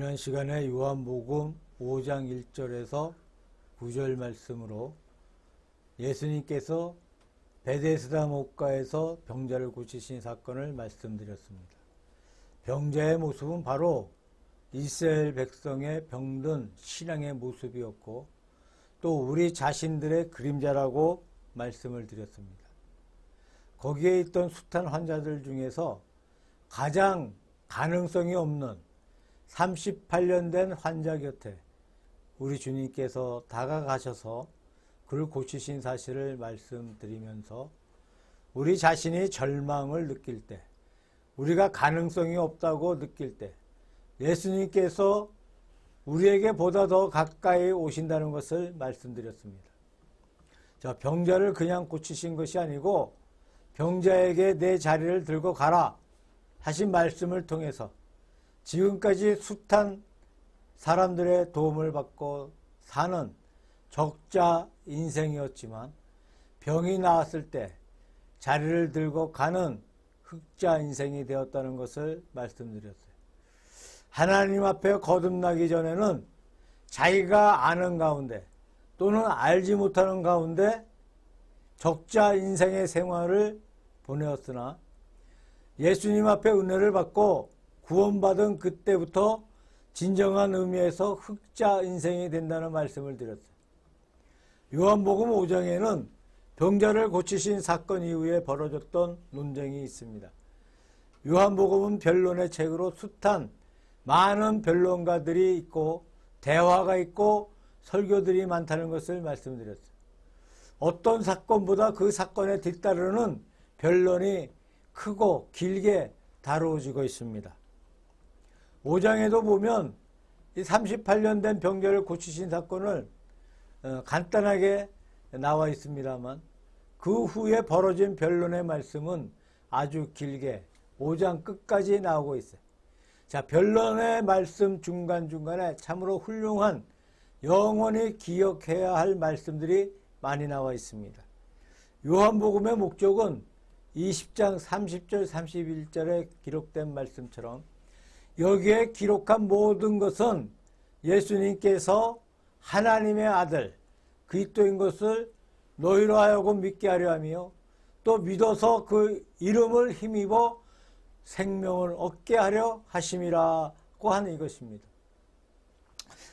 지난 시간에 요한복음 5장 1절에서 9절 말씀으로 예수님께서 베데스다 목가에서 병자를 고치신 사건을 말씀드렸습니다. 병자의 모습은 바로 이스라엘 백성의 병든 신앙의 모습이었고 또 우리 자신들의 그림자라고 말씀을 드렸습니다. 거기에 있던 숱한 환자들 중에서 가장 가능성이 없는 38년 된 환자 곁에 우리 주님께서 다가가셔서 그를 고치신 사실을 말씀드리면서 우리 자신이 절망을 느낄 때, 우리가 가능성이 없다고 느낄 때 예수님께서 우리에게 보다 더 가까이 오신다는 것을 말씀드렸습니다. 자, 병자를 그냥 고치신 것이 아니고 병자에게 내 자리를 들고 가라 하신 말씀을 통해서 지금까지 숱한 사람들의 도움을 받고 사는 적자 인생이었지만 병이 나았을 때 자리를 들고 가는 흑자 인생이 되었다는 것을 말씀드렸어요. 하나님 앞에 거듭나기 전에는 자기가 아는 가운데 또는 알지 못하는 가운데 적자 인생의 생활을 보내었으나 예수님 앞에 은혜를 받고 구원받은 그때부터 진정한 의미에서 흑자 인생이 된다는 말씀을 드렸어요. 요한복음 5장에는 병자를 고치신 사건 이후에 벌어졌던 논쟁이 있습니다. 요한복음은 변론의 책으로 숱한 많은 변론가들이 있고 대화가 있고 설교들이 많다는 것을 말씀드렸어요. 어떤 사건보다 그 사건에 뒤따르는 변론이 크고 길게 다루어지고 있습니다. 5장에도 보면 이 38년 된 병자를 고치신 사건을 간단하게 나와 있습니다만 그 후에 벌어진 변론의 말씀은 아주 길게 5장 끝까지 나오고 있어요. 자, 변론의 말씀 중간중간에 참으로 훌륭한 영원히 기억해야 할 말씀들이 많이 나와 있습니다. 요한복음의 목적은 20장 30절 31절에 기록된 말씀처럼 여기에 기록한 모든 것은 예수님께서 하나님의 아들 그리스도인 것을 너희로 하여금 믿게 하려 하며 또 믿어서 그 이름을 힘입어 생명을 얻게 하려 하심이라고 하는 이것입니다.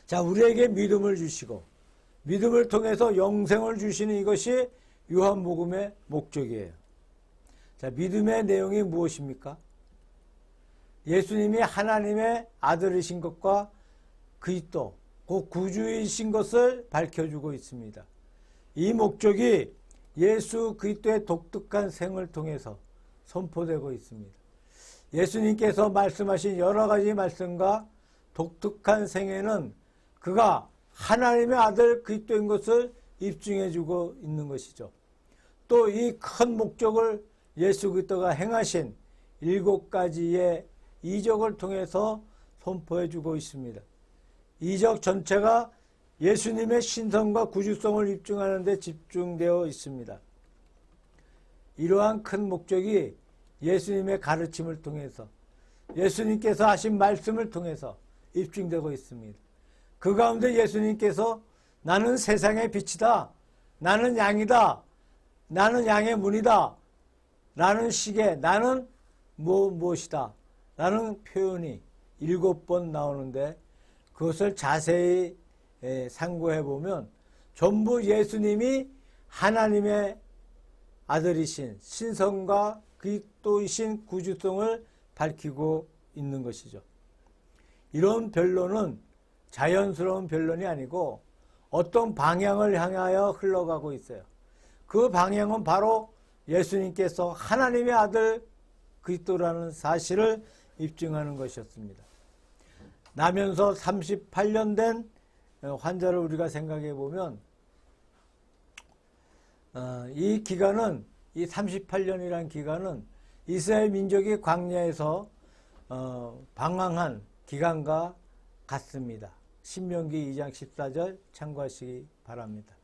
자, 우리에게 믿음을 주시고 믿음을 통해서 영생을 주시는 이것이 요한복음의 목적이에요. 자, 믿음의 내용이 무엇입니까? 예수님이 하나님의 아들이신 것과 그리스도, 그 구주이신 것을 밝혀주고 있습니다. 이 목적이 예수 그리스도의 독특한 생을 통해서 선포되고 있습니다. 예수님께서 말씀하신 여러 가지 말씀과 독특한 생애는 그가 하나님의 아들 그리스도인 것을 입증해주고 있는 것이죠. 또 이 큰 목적을 예수 그리스도가 행하신 7가지의 이적을 통해서 선포해주고 있습니다. 이적 전체가 예수님의 신성과 구주성을 입증하는 데 집중되어 있습니다. 이러한 큰 목적이 예수님의 가르침을 통해서 예수님께서 하신 말씀을 통해서 입증되고 있습니다. 그 가운데 예수님께서 나는 세상의 빛이다. 나는 양이다. 나는 양의 문이다. 라는 식의 나는 무엇이다. 라는 표현이 7번 나오는데 그것을 자세히 상고해 보면 전부 예수님이 하나님의 아들이신 신성과 그리스도이신 구주성을 밝히고 있는 것이죠. 이런 변론은 자연스러운 변론이 아니고 어떤 방향을 향하여 흘러가고 있어요. 그 방향은 바로 예수님께서 하나님의 아들 그리스도라는 사실을 입증하는 것이었습니다. 나면서 38년 된 환자를 우리가 생각해 보면 이 기간은 이 38년이라는 기간은 이스라엘 민족이 광야에서 방황한 기간과 같습니다. 신명기 2장 14절 참고하시기 바랍니다.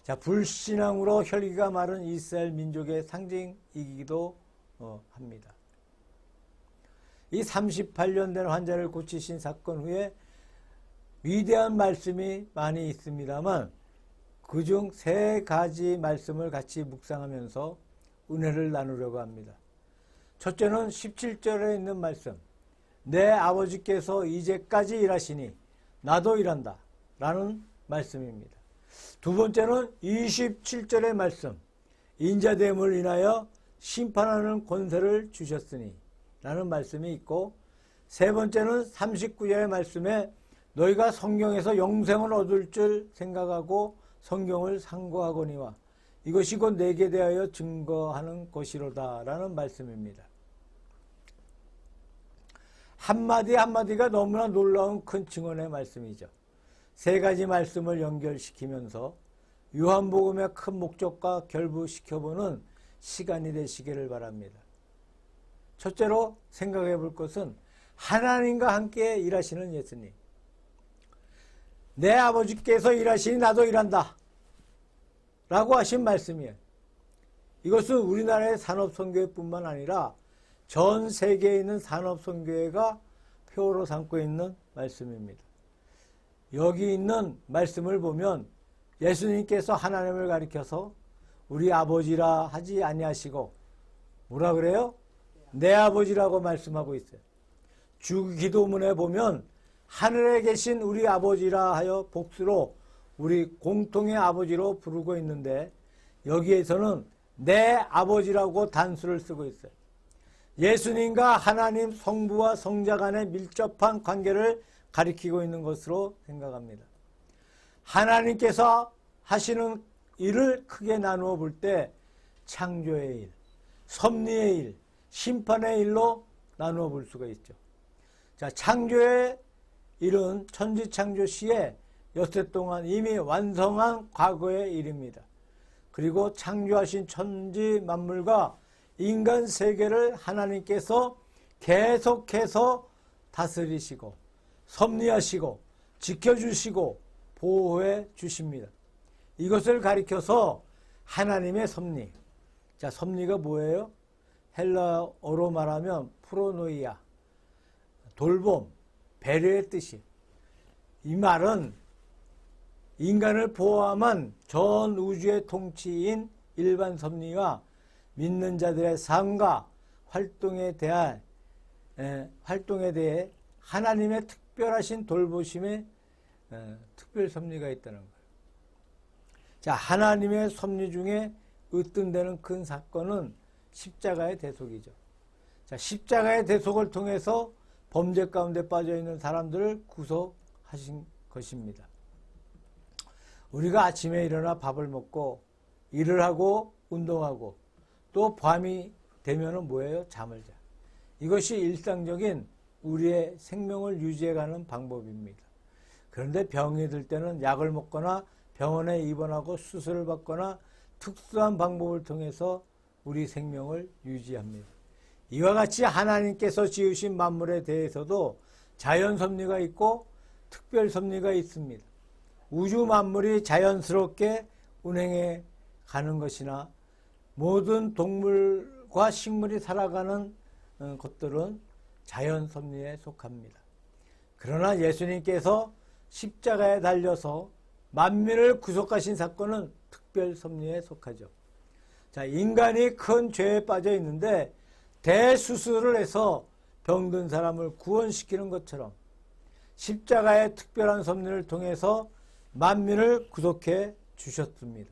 자, 불신앙으로 혈기가 마른 이스라엘 민족의 상징이기도 합니다. 이 38년 된 환자를 고치신 사건 후에 위대한 말씀이 많이 있습니다만 그중 3가지 말씀을 같이 묵상하면서 은혜를 나누려고 합니다. 첫째는 17절에 있는 말씀, 내 아버지께서 이제까지 일하시니 나도 일한다 라는 말씀입니다. 두 번째는 27절의 말씀, 인자됨을 인하여 심판하는 권세를 주셨으니 라는 말씀이 있고, 세 번째는 39절의 말씀에 너희가 성경에서 영생을 얻을 줄 생각하고 성경을 상고하거니와 이것이 곧 내게 대하여 증거하는 것이로다 라는 말씀입니다. 한마디 한마디가 너무나 놀라운 큰 증언의 말씀이죠. 3가지 말씀을 연결시키면서 요한복음의 큰 목적과 결부시켜보는 시간이 되시기를 바랍니다. 첫째로 생각해 볼 것은 하나님과 함께 일하시는 예수님. 내 아버지께서 일하시니 나도 일한다 라고 하신 말씀이에요. 이것은 우리나라의 산업선교회뿐만 아니라 전 세계에 있는 산업선교회가 표로 삼고 있는 말씀입니다. 여기 있는 말씀을 보면 예수님께서 하나님을 가리켜서 우리 아버지라 하지 아니하시고 뭐라 그래요? 내 아버지라고 말씀하고 있어요. 주기도문에 보면 하늘에 계신 우리 아버지라 하여 복수로 우리 공통의 아버지로 부르고 있는데 여기에서는 내 아버지라고 단수를 쓰고 있어요. 예수님과 하나님 성부와 성자 간의 밀접한 관계를 가리키고 있는 것으로 생각합니다. 하나님께서 하시는 일을 크게 나누어 볼 때 창조의 일, 섭리의 일, 심판의 일로 나누어 볼 수가 있죠. 자, 창조의 일은 천지창조 시에 엿새 동안 이미 완성한 과거의 일입니다. 그리고 창조하신 천지 만물과 인간 세계를 하나님께서 계속해서 다스리시고 섭리하시고 지켜주시고 보호해 주십니다. 이것을 가리켜서 하나님의 섭리. 자, 섭리가 뭐예요? 헬라어로 말하면 프로노이아, 돌봄, 배려의 뜻이. 이 말은 인간을 포함한 전 우주의 통치인 일반 섭리와 믿는 자들의 삶과 활동에 대해 하나님의 특별하신 돌보심에 특별 섭리가 있다는 거예요. 자, 하나님의 섭리 중에 으뜸되는 큰 사건은 십자가의 대속이죠. 자, 십자가의 대속을 통해서 범죄 가운데 빠져 있는 사람들을 구속하신 것입니다. 우리가 아침에 일어나 밥을 먹고 일을 하고 운동하고 또 밤이 되면은 뭐예요? 잠을 자. 이것이 일상적인 우리의 생명을 유지해가는 방법입니다. 그런데 병이 들 때는 약을 먹거나 병원에 입원하고 수술을 받거나 특수한 방법을 통해서 우리 생명을 유지합니다. 이와 같이 하나님께서 지으신 만물에 대해서도 자연 섭리가 있고 특별 섭리가 있습니다. 우주 만물이 자연스럽게 운행해 가는 것이나 모든 동물과 식물이 살아가는 것들은 자연 섭리에 속합니다. 그러나 예수님께서 십자가에 달려서 만민을 구속하신 사건은 특별 섭리에 속하죠. 자, 인간이 큰 죄에 빠져 있는데 대수술을 해서 병든 사람을 구원시키는 것처럼 십자가의 특별한 섭리를 통해서 만민을 구속해 주셨습니다.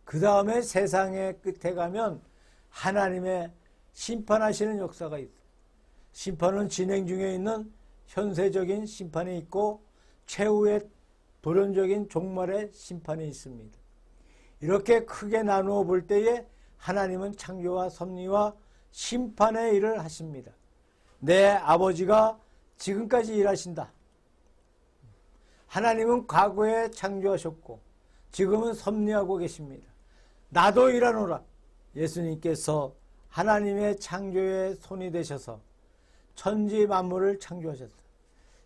그 다음에 세상의 끝에 가면 하나님의 심판하시는 역사가 있어요. 심판은 진행 중에 있는 현세적인 심판이 있고 최후의 도련적인 종말의 심판이 있습니다. 이렇게 크게 나누어 볼 때에 하나님은 창조와 섭리와 심판의 일을 하십니다. 내 아버지가 지금까지 일하신다. 하나님은 과거에 창조하셨고 지금은 섭리하고 계십니다. 나도 일하노라. 예수님께서 하나님의 창조의 손이 되셔서 천지 만물을 창조하셨어요.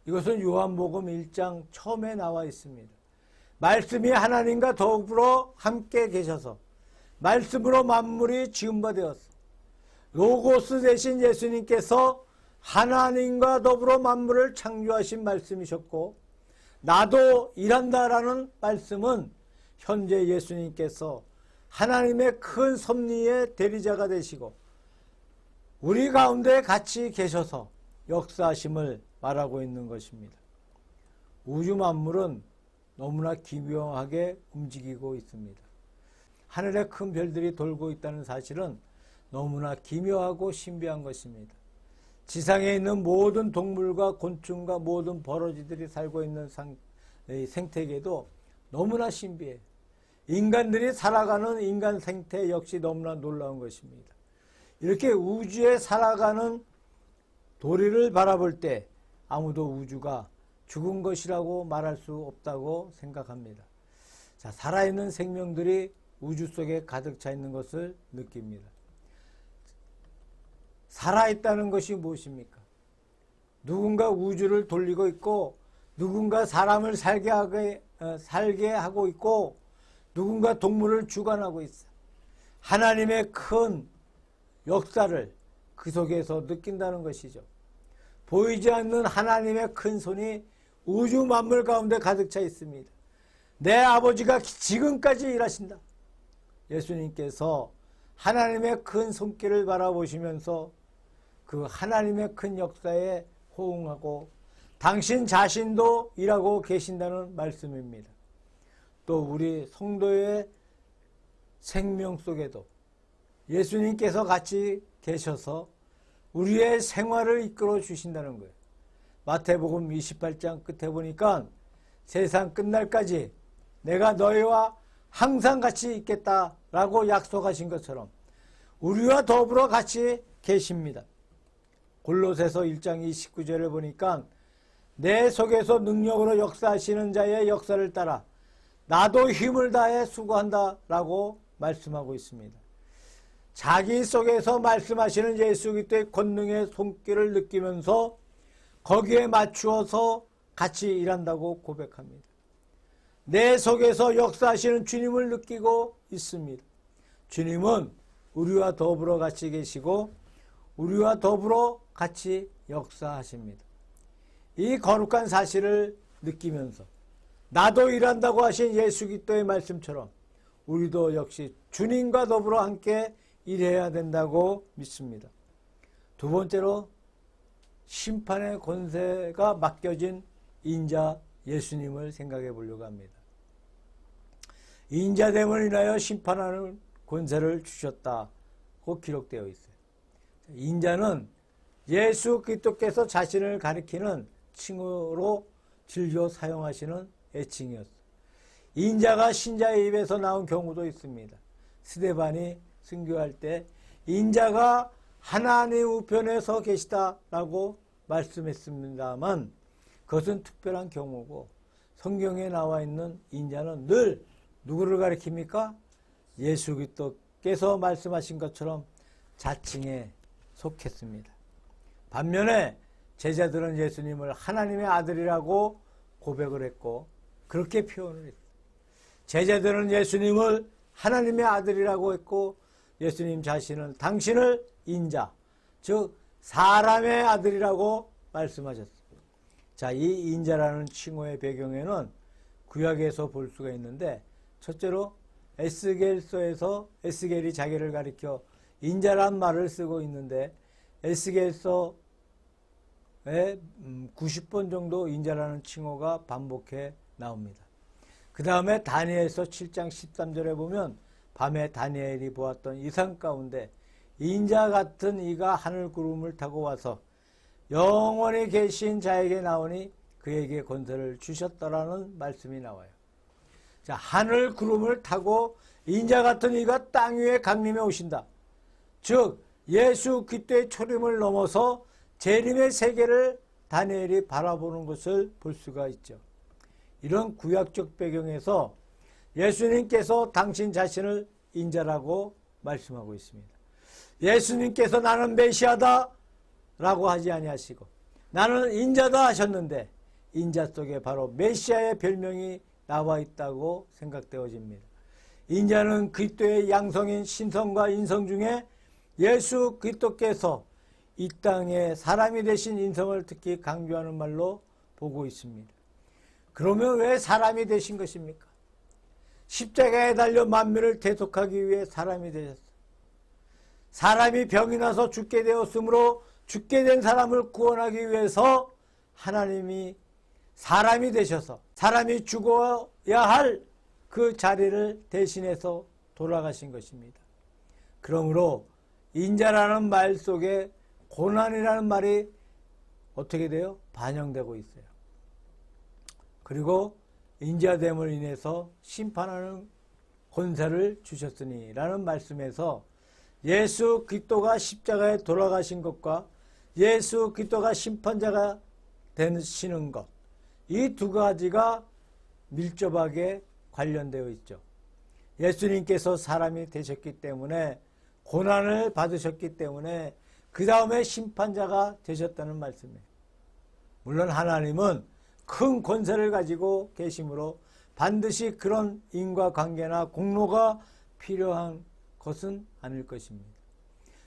이것은 요한복음 1장 처음에 나와 있습니다. 말씀이 하나님과 더불어 함께 계셔서 말씀으로 만물이 지은 바 되었어. 로고스 대신 예수님께서 하나님과 더불어 만물을 창조하신 말씀이셨고 나도 일한다라는 말씀은 현재 예수님께서 하나님의 큰 섭리의 대리자가 되시고 우리 가운데 같이 계셔서 역사하심을 말하고 있는 것입니다. 우주 만물은 너무나 기묘하게 움직이고 있습니다. 하늘에 큰 별들이 돌고 있다는 사실은 너무나 기묘하고 신비한 것입니다. 지상에 있는 모든 동물과 곤충과 모든 버러지들이 살고 있는 생태계도 너무나 신비해요. 인간들이 살아가는 인간 생태 역시 너무나 놀라운 것입니다. 이렇게 우주에 살아가는 도리를 바라볼 때 아무도 우주가 죽은 것이라고 말할 수 없다고 생각합니다. 자, 살아있는 생명들이 우주 속에 가득 차 있는 것을 느낍니다. 살아있다는 것이 무엇입니까? 누군가 우주를 돌리고 있고 누군가 사람을 살게 하고 있고 누군가 동물을 주관하고 있어. 하나님의 큰 역사를 그 속에서 느낀다는 것이죠. 보이지 않는 하나님의 큰 손이 우주 만물 가운데 가득 차 있습니다. 내 아버지가 지금까지 일하신다. 예수님께서 하나님의 큰 손길을 바라보시면서 그 하나님의 큰 역사에 호응하고 당신 자신도 일하고 계신다는 말씀입니다. 또 우리 성도의 생명 속에도 예수님께서 같이 계셔서 우리의 생활을 이끌어 주신다는 거예요. 마태복음 28장 끝에 보니까 세상 끝날까지 내가 너희와 항상 같이 있겠다라고 약속하신 것처럼 우리와 더불어 같이 계십니다. 골로새서 1장 29절을 보니까 내 속에서 능력으로 역사하시는 자의 역사를 따라 나도 힘을 다해 수고한다라고 말씀하고 있습니다. 자기 속에서 말씀하시는 예수 그리스도의 권능의 손길을 느끼면서 거기에 맞추어서 같이 일한다고 고백합니다. 내 속에서 역사하시는 주님을 느끼고 있습니다. 주님은 우리와 더불어 같이 계시고 우리와 더불어 같이 역사하십니다. 이 거룩한 사실을 느끼면서 나도 일한다고 하신 예수 그리스도의 말씀처럼 우리도 역시 주님과 더불어 함께 일해야 된다고 믿습니다. 두 번째로 심판의 권세가 맡겨진 인자 예수님을 생각해 보려고 합니다. 인자됨을 인하여 심판하는 권세를 주셨다고 기록되어 있어요. 인자는 예수 그리스도께서 자신을 가리키는 칭호로 즐겨 사용하시는 애칭이었어요. 인자가 신자의 입에서 나온 경우도 있습니다. 스데반이 순교할 때 인자가 하나님 우편에 서 계시다라고 말씀했습니다만 그것은 특별한 경우고 성경에 나와 있는 인자는 늘 누구를 가리킵니까? 예수 그리스도께서 말씀하신 것처럼 자칭에 속했습니다. 반면에 제자들은 예수님을 하나님의 아들이라고 고백을 했고 그렇게 표현을 했어요. 제자들은 예수님을 하나님의 아들이라고 했고 예수님 자신은 당신을 인자, 즉 사람의 아들이라고 말씀하셨습니다. 자, 이 인자라는 칭호의 배경에는 구약에서 볼 수가 있는데 첫째로 에스겔서에서 에스겔이 자기를 가리켜 인자란 말을 쓰고 있는데 에스겔서에 90번 정도 인자라는 칭호가 반복해 나옵니다. 그 다음에 다니엘서 7장 13절에 보면 밤에 다니엘이 보았던 이상 가운데 인자 같은 이가 하늘 구름을 타고 와서 영원히 계신 자에게 나오니 그에게 권세를 주셨더라는 말씀이 나와요. 자, 하늘 구름을 타고 인자 같은 이가 땅 위에 강림해 오신다. 즉 예수 그리스도의 초림을 넘어서 재림의 세계를 다니엘이 바라보는 것을 볼 수가 있죠. 이런 구약적 배경에서 예수님께서 당신 자신을 인자라고 말씀하고 있습니다. 예수님께서 나는 메시아다 라고 하지 아니하시고 나는 인자다 하셨는데 인자 속에 바로 메시아의 별명이 나와 있다고 생각되어집니다. 인자는 그리스도의 양성인 신성과 인성 중에 예수 그리스도께서 이 땅에 사람이 되신 인성을 특히 강조하는 말로 보고 있습니다. 그러면 왜 사람이 되신 것입니까? 십자가에 달려 만민을 대속하기 위해 사람이 되셨어요. 사람이 병이 나서 죽게 되었으므로 죽게 된 사람을 구원하기 위해서 하나님이 사람이 되셔서 사람이 죽어야 할 그 자리를 대신해서 돌아가신 것입니다. 그러므로 인자라는 말 속에 고난이라는 말이 어떻게 돼요? 반영되고 있어요. 그리고 인자됨을 인해서 심판하는 권세를 주셨으니 라는 말씀에서 예수 그리스도가 십자가에 돌아가신 것과 예수 그리스도가 심판자가 되시는 것, 이 두 가지가 밀접하게 관련되어 있죠. 예수님께서 사람이 되셨기 때문에 고난을 받으셨기 때문에 그 다음에 심판자가 되셨다는 말씀이에요. 물론 하나님은 큰 권세를 가지고 계시므로 반드시 그런 인과관계나 공로가 필요한 것은 아닐 것입니다.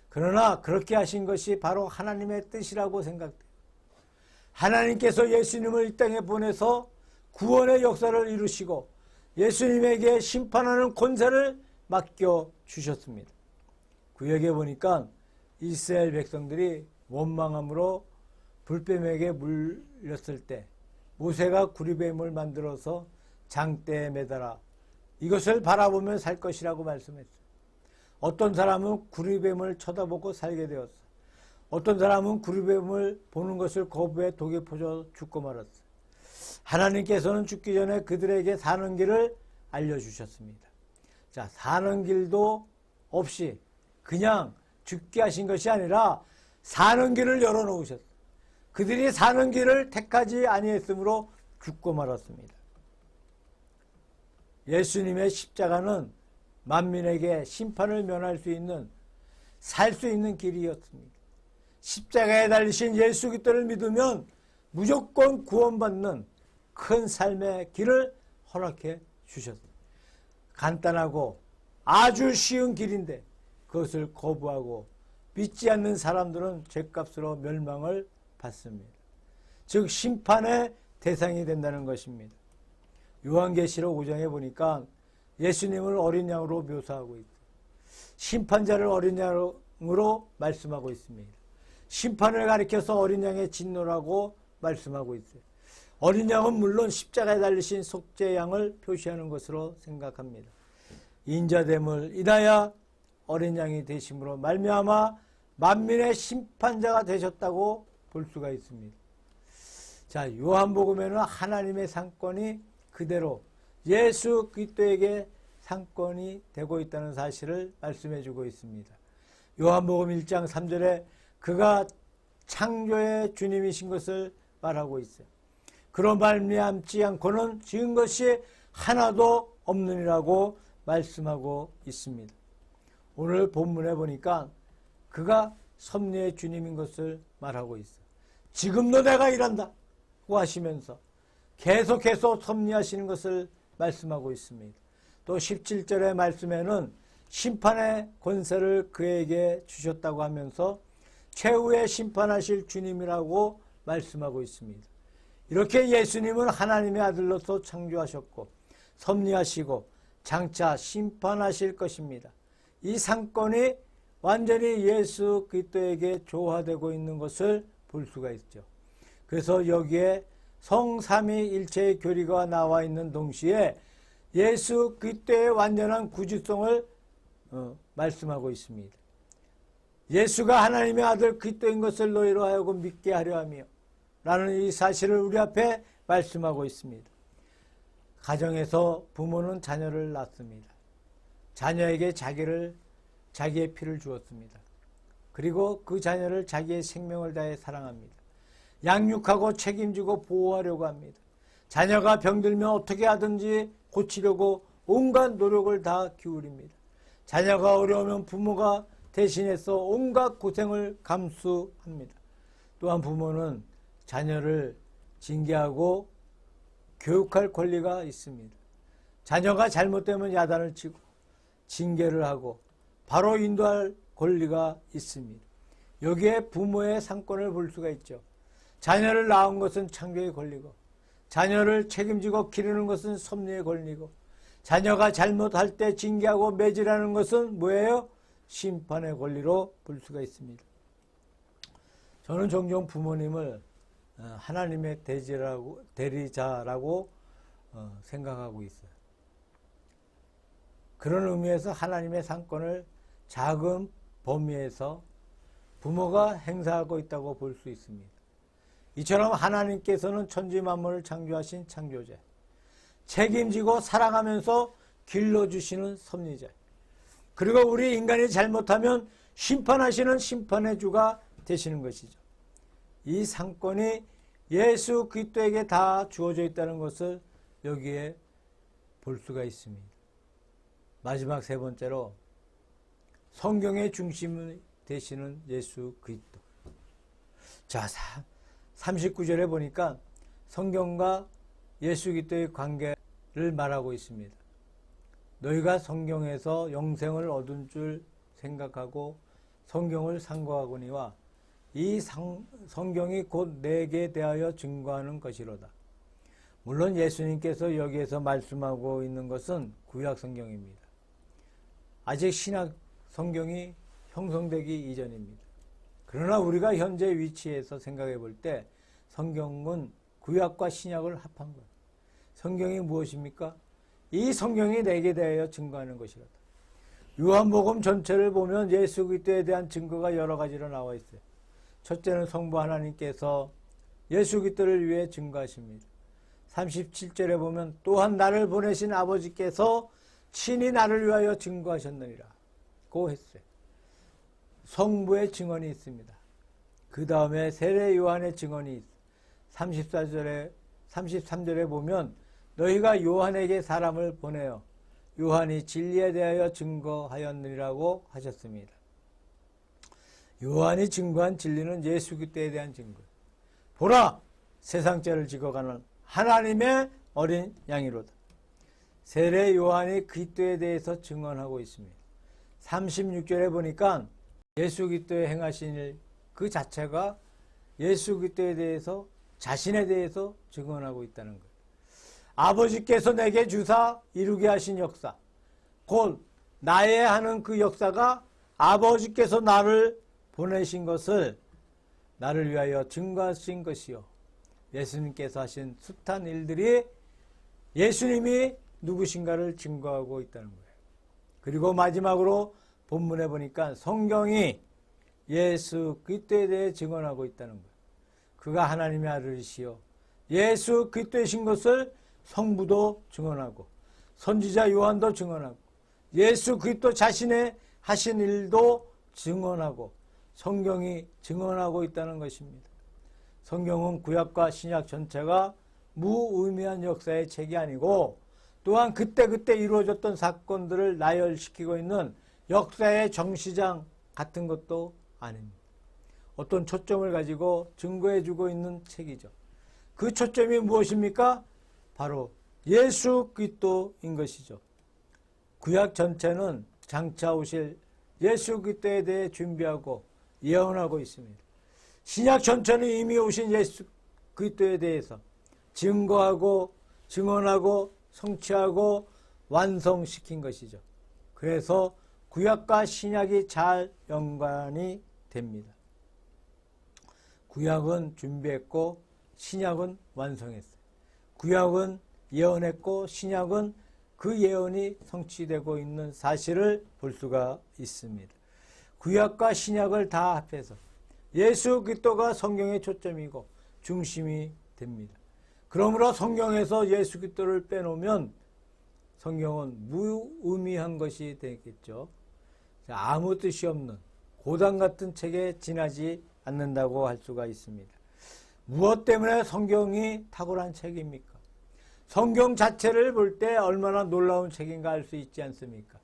그러나 그렇게 하신 것이 바로 하나님의 뜻이라고 생각돼요. 하나님께서 예수님을 이 땅에 보내서 구원의 역사를 이루시고 예수님에게 심판하는 권세를 맡겨주셨습니다. 구약에 보니까 이스라엘 백성들이 원망함으로 불뱀에게 물렸을 때 모세가 구리뱀을 만들어서 장대에 매달아 이것을 바라보면 살 것이라고 말씀했어요. 어떤 사람은 구리뱀을 쳐다보고 살게 되었어. 어떤 사람은 구리뱀을 보는 것을 거부해 독에 퍼져 죽고 말았어. 하나님께서는 죽기 전에 그들에게 사는 길을 알려주셨습니다. 자, 사는 길도 없이 그냥 죽게 하신 것이 아니라 사는 길을 열어놓으셨어요. 그들이 사는 길을 택하지 아니했으므로 죽고 말았습니다. 예수님의 십자가는 만민에게 심판을 면할 수 있는, 살 수 있는 길이었습니다. 십자가에 달리신 예수 그리스도를 믿으면 무조건 구원받는 큰 삶의 길을 허락해 주셨습니다. 간단하고 아주 쉬운 길인데 그것을 거부하고 믿지 않는 사람들은 죄값으로 멸망을 받습니다. 즉 심판의 대상이 된다는 것입니다. 요한계시록 5장에 보니까 예수님을 어린 양으로 묘사하고 있어요. 심판자를 어린 양으로 말씀하고 있습니다. 심판을 가리켜서 어린 양의 진노라고 말씀하고 있어요. 어린 양은 물론 십자가에 달리신 속죄 양을 표시하는 것으로 생각합니다. 인자됨을 인하여 어린 양이 되심으로 말미암아 만민의 심판자가 되셨다고 볼 수가 있습니다. 자, 요한복음에는 하나님의 상권이 그대로 예수 그리스도에게 상권이 되고 있다는 사실을 말씀해 주고 있습니다. 요한복음 1장 3절에 그가 창조의 주님이신 것을 말하고 있어요. 그런 말미암지 않고는 지은 것이 하나도 없느니라고 말씀하고 있습니다. 오늘 본문에 보니까 그가 섭리의 주님인 것을 말하고 있어요. 지금도 내가 일한다고 하시면서 계속해서 섭리하시는 것을 말씀하고 있습니다. 또 17절의 말씀에는 심판의 권세를 그에게 주셨다고 하면서 최후의 심판하실 주님이라고 말씀하고 있습니다. 이렇게 예수님은 하나님의 아들로서 창조하셨고 섭리하시고 장차 심판하실 것입니다. 이 상권이 완전히 예수 그리스도에게 조화되고 있는 것을 볼 수가 있죠. 그래서 여기에 성삼위일체의 교리가 나와 있는 동시에 예수 그리스도의 완전한 구주성을 말씀하고 있습니다. 예수가 하나님의 아들 그리스도인 것을 너희로 하여금 믿게 하려 하며 라는 이 사실을 우리 앞에 말씀하고 있습니다. 가정에서 부모는 자녀를 낳습니다. 자녀에게 자기의 피를 주었습니다. 그리고 그 자녀를 자기의 생명을 다해 사랑합니다. 양육하고 책임지고 보호하려고 합니다. 자녀가 병들면 어떻게 하든지 고치려고 온갖 노력을 다 기울입니다. 자녀가 어려우면 부모가 대신해서 온갖 고생을 감수합니다. 또한 부모는 자녀를 징계하고 교육할 권리가 있습니다. 자녀가 잘못되면 야단을 치고 징계를 하고 바로 인도할 권리가 있습니다. 여기에 부모의 상권을 볼 수가 있죠. 자녀를 낳은 것은 창조의 권리고 자녀를 책임지고 기르는 것은 섭리의 권리고, 자녀가 잘못할 때 징계하고 매질하는 것은 뭐예요? 심판의 권리로 볼 수가 있습니다. 저는 종종 부모님을 하나님의 대리자라고 생각하고 있어요. 그런 의미에서 하나님의 상권을 작은 범위에서 부모가 행사하고 있다고 볼 수 있습니다. 이처럼 하나님께서는 천지 만물을 창조하신 창조자, 책임지고 사랑하면서 길러주시는 섭리자, 그리고 우리 인간이 잘못하면 심판하시는 심판의 주가 되시는 것이죠. 이 상권이 예수 그리스도에게 다 주어져 있다는 것을 여기에 볼 수가 있습니다. 마지막 세 번째로 성경의 중심이 되시는 예수 그리스도. 자, 39절에 보니까 성경과 예수 그리스도의 관계를 말하고 있습니다. 너희가 성경에서 영생을 얻은 줄 생각하고 성경을 상고하거니와 이 성경이 곧 내게 대하여 증거하는 것이로다. 물론 예수님께서 여기에서 말씀하고 있는 것은 구약 성경입니다. 아직 신약 성경이 형성되기 이전입니다. 그러나 우리가 현재 위치에서 생각해 볼 때 성경은 구약과 신약을 합한 거예요. 성경이 무엇입니까? 이 성경이 내게 대하여 증거하는 것이로다. 요한복음 전체를 보면 예수 그리스도에 대한 증거가 여러 가지로 나와 있어요. 첫째는 성부 하나님께서 예수 그리스도를 위해 증거하십니다. 37절에 보면 또한 나를 보내신 아버지께서 친히 나를 위하여 증거하셨느니라 고 했어요. 성부의 증언이 있습니다. 그 다음에 세례 요한의 증언이 있어요. 33절에 보면 너희가 요한에게 사람을 보내어 요한이 진리에 대하여 증거하였느니라고 하셨습니다. 요한이 증거한 진리는 예수 그리스도에 대한 증거. 보라, 세상 죄를 지고 가는 하나님의 어린 양이로다. 세례 요한이 그리스도에 대해서 증언하고 있습니다. 36절에 보니까 예수 그리스도의 행하신 일 그 자체가 예수 그리스도에 대해서 자신에 대해서 증언하고 있다는 거예요. 아버지께서 내게 주사 이루게 하신 역사, 곧 나의 하는 그 역사가 아버지께서 나를 보내신 것을 나를 위하여 증거하신 것이요, 예수님께서 하신 숱한 일들이 예수님이 누구신가를 증거하고 있다는 거예요. 그리고 마지막으로 본문에 보니까 성경이 예수 그리스도에 대해 증언하고 있다는 거예요. 그가 하나님의 아들이시요 예수 그리스도이신 것을 성부도 증언하고 선지자 요한도 증언하고 예수 그리스도 자신의 하신 일도 증언하고 성경이 증언하고 있다는 것입니다. 성경은 구약과 신약 전체가 무의미한 역사의 책이 아니고 또한 그때그때 이루어졌던 사건들을 나열시키고 있는 역사의 정시장 같은 것도 아닙니다. 어떤 초점을 가지고 증거해주고 있는 책이죠. 그 초점이 무엇입니까? 바로 예수 그리스도인 것이죠. 구약 전체는 장차 오실 예수 그리스도에 대해 준비하고 예언하고 있습니다. 신약 전체는 이미 오신 예수 그리스도에 대해서 증거하고 증언하고 성취하고 완성시킨 것이죠. 그래서 구약과 신약이 잘 연관이 됩니다. 구약은 준비했고 신약은 완성했어요. 구약은 예언했고 신약은 그 예언이 성취되고 있는 사실을 볼 수가 있습니다. 구약과 신약을 다 합해서 예수 그리스도가 성경의 초점이고 중심이 됩니다. 그러므로 성경에서 예수 그리스도를 빼놓으면 성경은 무의미한 것이 되겠죠. 아무 뜻이 없는 고단 같은 책에 지나지 않는다고 할 수가 있습니다. 무엇 때문에 성경이 탁월한 책입니까? 성경 자체를 볼 때 얼마나 놀라운 책인가 알 수 있지 않습니까?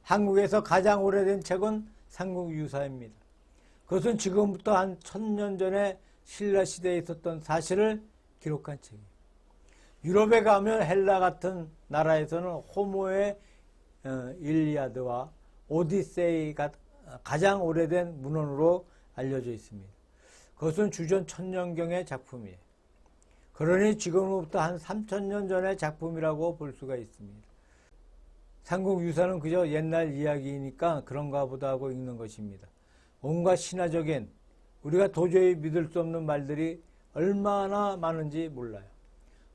한국에서 가장 오래된 책은 삼국유사입니다. 그것은 지금부터 한 1000년 전에 신라시대에 있었던 사실을 기록한 책이에요. 유럽에 가면 헬라 같은 나라에서는 호모의 일리아드와 오디세이가 가장 오래된 문헌으로 알려져 있습니다. 그것은 주전 1000년경의 작품이에요. 그러니 지금으로부터 한 3000년 전의 작품이라고 볼 수가 있습니다. 삼국유사는 그저 옛날 이야기이니까 그런가 보다 하고 읽는 것입니다. 온갖 신화적인 우리가 도저히 믿을 수 없는 말들이 얼마나 많은지 몰라요.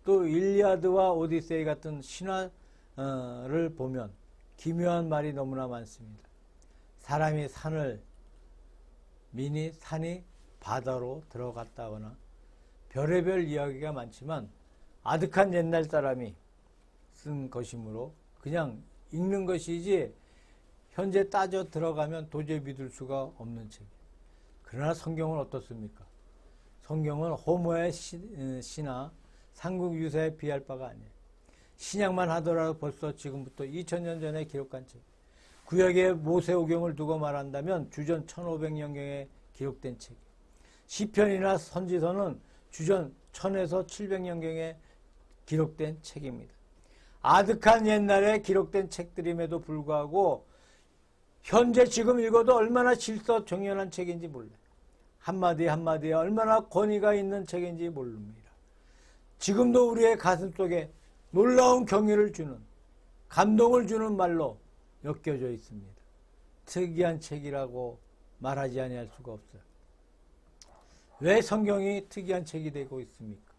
또 일리아드와 오디세이 같은 신화를 보면 기묘한 말이 너무나 많습니다. 사람이 산을 미니 산이 바다로 들어갔다거나 별의별 이야기가 많지만 아득한 옛날 사람이 쓴 것이므로 그냥 읽는 것이지 현재 따져 들어가면 도저히 믿을 수가 없는 책이에요. 그러나 성경은 어떻습니까? 성경은 호모의 신화, 삼국유사에 비할 바가 아니에요. 신약만 하더라도 벌써 지금부터 2000년 전에 기록한 책. 구약의 모세오경을 두고 말한다면 주전 1500년경에 기록된 책이에요. 시편이나 선지서는 주전 1000에서 700년경에 기록된 책입니다. 아득한 옛날에 기록된 책들임에도 불구하고 현재 지금 읽어도 얼마나 질서정연한 책인지 몰라요. 한마디 한마디에 얼마나 권위가 있는 책인지 모릅니다. 지금도 우리의 가슴 속에 놀라운 경의를 주는, 감동을 주는 말로 엮여져 있습니다. 특이한 책이라고 말하지 아니할 수가 없어요. 왜 성경이 특이한 책이 되고 있습니까?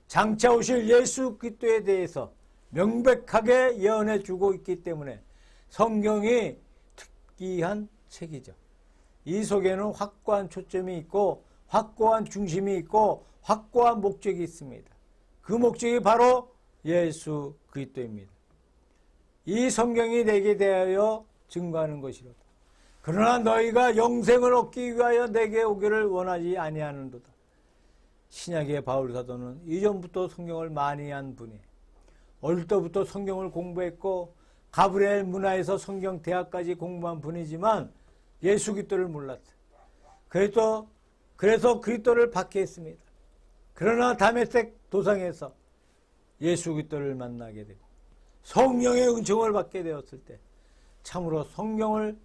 장차 오실 예수 그리스도에 대해서 명백하게 예언해 주고 있기 때문에 성경이 특이한 책이죠. 이 속에는 확고한 초점이 있고 확고한 중심이 있고 확고한 목적이 있습니다. 그 목적이 바로 예수 그리스도입니다. 이 성경이 내게 대하여 증거하는 것이로다. 그러나 너희가 영생을 얻기 위하여 내게 오기를 원하지 아니하는도다. 신약의 바울 사도는 이전부터 성경을 많이 한 분이에요. 어릴 때부터 성경을 공부했고 가브리엘 문화에서 성경 대학까지 공부한 분이지만 예수 그리스도를 몰랐어요. 그래서 그리스도를 박해했습니다. 그러나 다메섹 도상에서 예수 그리스도를 만나게 되고 성령의 은총을 받게 되었을 때 참으로 성경을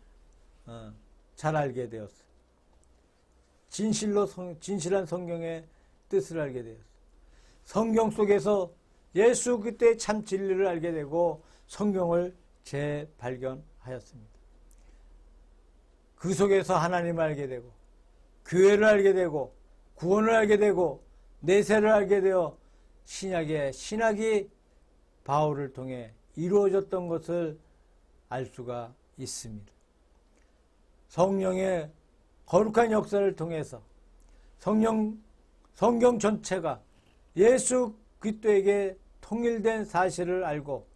잘 알게 되었어요. 진실한 성경의 뜻을 알게 되었어요. 성경 속에서 예수 그리스도의 참 진리를 알게 되고 성경을 재발견하였습니다. 그 속에서 하나님을 알게 되고 교회를 알게 되고 구원을 알게 되고 내세를 알게 되어 신학이 바울을 통해 이루어졌던 것을 알 수가 있습니다. 성령의 거룩한 역사를 통해서 성경 전체가 예수 그리스도에게 통일된 사실을 알고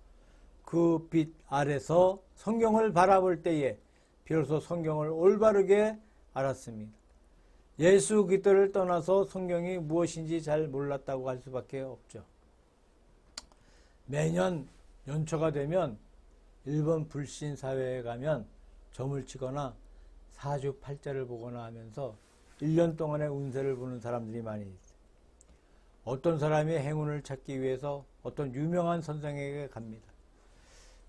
그 빛 아래서 성경을 바라볼 때에 비로소 성경을 올바르게 알았습니다. 예수 그리스도를 떠나서 성경이 무엇인지 잘 몰랐다고 할 수밖에 없죠. 매년 연초가 되면 일본 불신 사회에 가면 점을 치거나 사주팔자를 보거나 하면서 1년 동안의 운세를 보는 사람들이 많이 있어요. 어떤 사람이 행운을 찾기 위해서 어떤 유명한 선생에게 갑니다.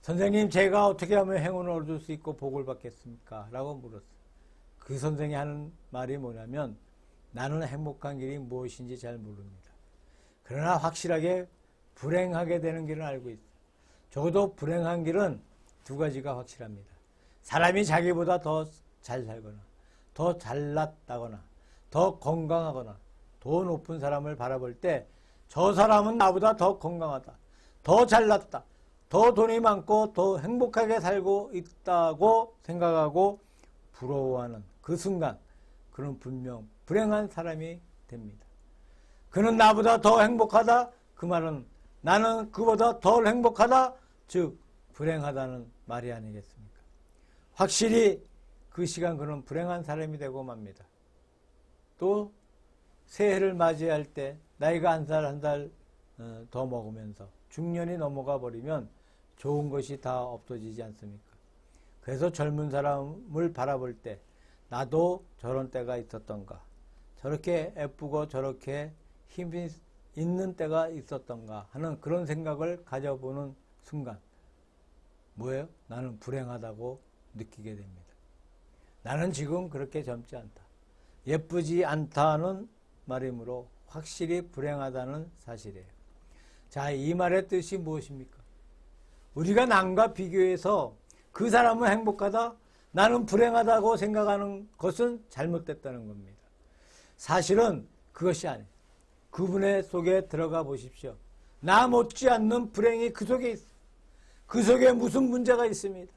선생님, 제가 어떻게 하면 행운을 얻을 수 있고 복을 받겠습니까? 라고 물었어요. 그 선생이 하는 말이 뭐냐면 나는 행복한 길이 무엇인지 잘 모릅니다. 그러나 확실하게 불행하게 되는 길은 알고 있어요. 적어도 불행한 길은 두 가지가 확실합니다. 사람이 자기보다 더 잘 살거나 더 잘났다거나 더 건강하거나 더 높은 사람을 바라볼 때 저 사람은 나보다 더 건강하다, 더 잘났다, 더 돈이 많고 더 행복하게 살고 있다고 생각하고 부러워하는 그 순간 그는 분명 불행한 사람이 됩니다. 그는 나보다 더 행복하다, 그 말은 나는 그보다 덜 행복하다, 즉 불행하다는 말이 아니겠습니까? 확실히 그 시간 그는 불행한 사람이 되고 맙니다. 또 새해를 맞이할 때 나이가 한 살 한 살 더 먹으면서 중년이 넘어가 버리면 좋은 것이 다 없어지지 않습니까? 그래서 젊은 사람을 바라볼 때 나도 저런 때가 있었던가, 저렇게 예쁘고 저렇게 힘이 있는 때가 있었던가 하는 그런 생각을 가져보는 순간 뭐예요? 나는 불행하다고 느끼게 됩니다. 나는 지금 그렇게 젊지 않다, 예쁘지 않다는 말이므로 확실히 불행하다는 사실이에요. 자, 이 말의 뜻이 무엇입니까? 우리가 남과 비교해서 그 사람은 행복하다, 나는 불행하다고 생각하는 것은 잘못됐다는 겁니다. 사실은 그것이 아니에요. 그분의 속에 들어가 보십시오. 나 못지않는 불행이 그 속에 있어. 그 속에 무슨 문제가 있습니다.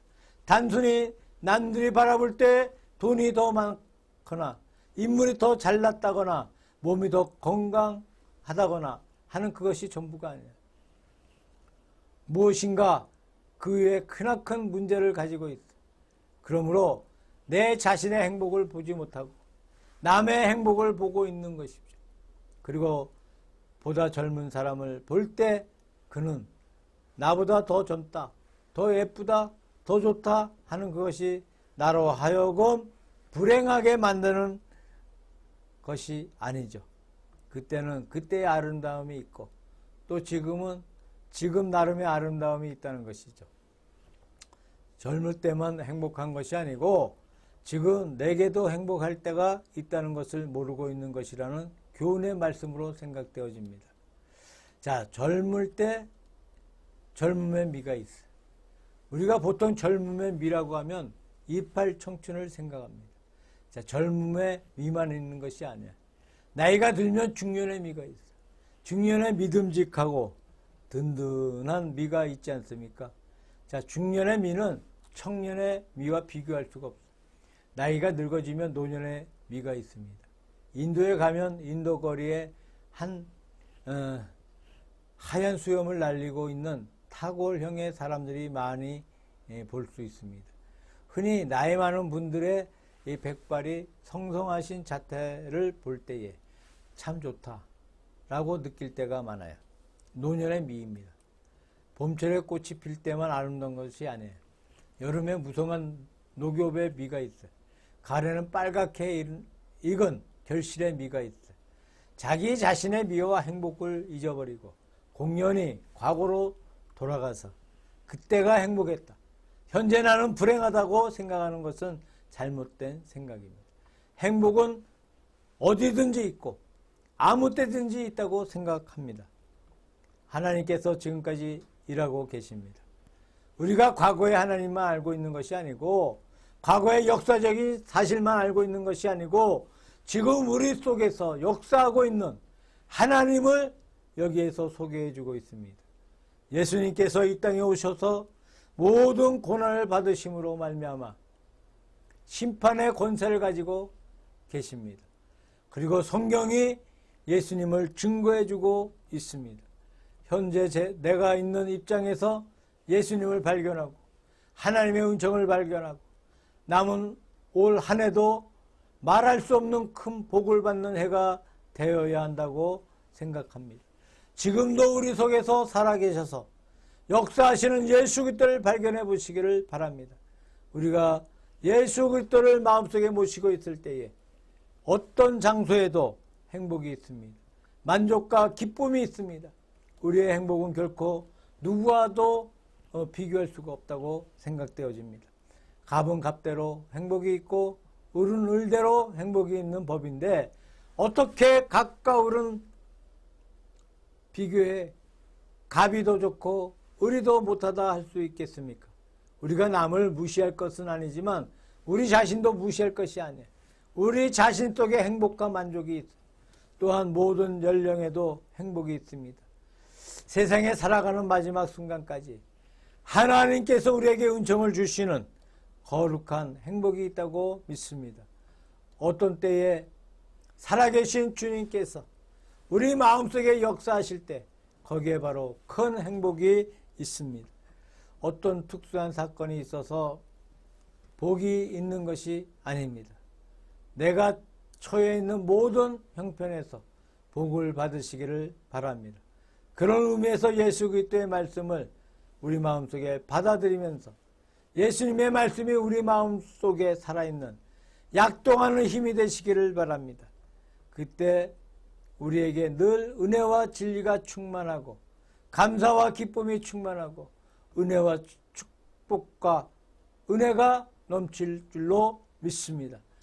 단순히 남들이 바라볼 때 돈이 더 많거나 인물이 더 잘났다거나 몸이 더 건강하다거나 하는 그것이 전부가 아니에요. 무엇인가 그 외에 크나큰 문제를 가지고 있어. 그러므로 내 자신의 행복을 보지 못하고 남의 행복을 보고 있는 것이죠. 그리고 보다 젊은 사람을 볼 때 그는 나보다 더 젊다, 더 예쁘다, 더 좋다 하는 그것이 나로 하여금 불행하게 만드는 것이 아니죠. 그때는 그때의 아름다움이 있고 또 지금은 지금 나름의 아름다움이 있다는 것이죠. 젊을 때만 행복한 것이 아니고 지금 내게도 행복할 때가 있다는 것을 모르고 있는 것이라는 교훈의 말씀으로 생각되어집니다. 자, 젊을 때 젊음의 미가 있어요. 우리가 보통 젊음의 미라고 하면 이팔 청춘을 생각합니다. 자, 젊음의 미만 있는 것이 아니야. 나이가 들면 중년의 미가 있어요. 중년의 믿음직하고 든든한 미가 있지 않습니까? 자, 중년의 미는 청년의 미와 비교할 수가 없어요. 나이가 늙어지면 노년의 미가 있습니다. 인도에 가면 인도 거리에 하얀 수염을 날리고 있는 타골형의 사람들이 많이 볼 수 있습니다. 흔히 나이 많은 분들의 이 백발이 성성하신 자태를 볼 때에 참 좋다라고 느낄 때가 많아요. 노년의 미입니다. 봄철에 꽃이 필 때만 아름다운 것이 아니에요. 여름에 무성한 녹엽의 미가 있어요. 가을에는 빨갛게 익은 결실의 미가 있어요. 자기 자신의 미와 행복을 잊어버리고 공연히 과거로 돌아가서 그때가 행복했다. 현재 나는 불행하다고 생각하는 것은 잘못된 생각입니다. 행복은 어디든지 있고 아무 때든지 있다고 생각합니다. 하나님께서 지금까지 일하고 계십니다. 우리가 과거의 하나님만 알고 있는 것이 아니고 과거의 역사적인 사실만 알고 있는 것이 아니고 지금 우리 속에서 역사하고 있는 하나님을 여기에서 소개해 주고 있습니다. 예수님께서 이 땅에 오셔서 모든 고난을 받으심으로 말미암아 심판의 권세를 가지고 계십니다. 그리고 성경이 예수님을 증거해 주고 있습니다. 현재 내가 있는 입장에서 예수님을 발견하고 하나님의 은총을 발견하고 남은 올 한 해도 말할 수 없는 큰 복을 받는 해가 되어야 한다고 생각합니다. 지금도 우리 속에서 살아계셔서 역사하시는 예수 그리스도를 발견해 보시기를 바랍니다. 우리가 예수 그리스도를 마음속에 모시고 있을 때에 어떤 장소에도 행복이 있습니다. 만족과 기쁨이 있습니다. 우리의 행복은 결코 누구와도 비교할 수가 없다고 생각되어집니다. 갑은 갑대로 행복이 있고 을은 을대로 행복이 있는 법인데 어떻게 갑과 을은 비교해 갑이 더 좋고 을이 더 못하다 할 수 있겠습니까? 우리가 남을 무시할 것은 아니지만 우리 자신도 무시할 것이 아니에요. 우리 자신 속에 행복과 만족이 있어요. 또한 모든 연령에도 행복이 있습니다. 세상에 살아가는 마지막 순간까지 하나님께서 우리에게 은총을 주시는 거룩한 행복이 있다고 믿습니다. 어떤 때에 살아계신 주님께서 우리 마음속에 역사하실 때 거기에 바로 큰 행복이 있습니다. 어떤 특수한 사건이 있어서 복이 있는 것이 아닙니다. 내가 처해 있는 모든 형편에서 복을 받으시기를 바랍니다. 그런 의미에서 예수 그리스도의 말씀을 우리 마음속에 받아들이면서 예수님의 말씀이 우리 마음속에 살아있는 약동하는 힘이 되시기를 바랍니다. 그때 우리에게 늘 은혜와 진리가 충만하고 감사와 기쁨이 충만하고 은혜와 축복과 은혜가 넘칠 줄로 믿습니다.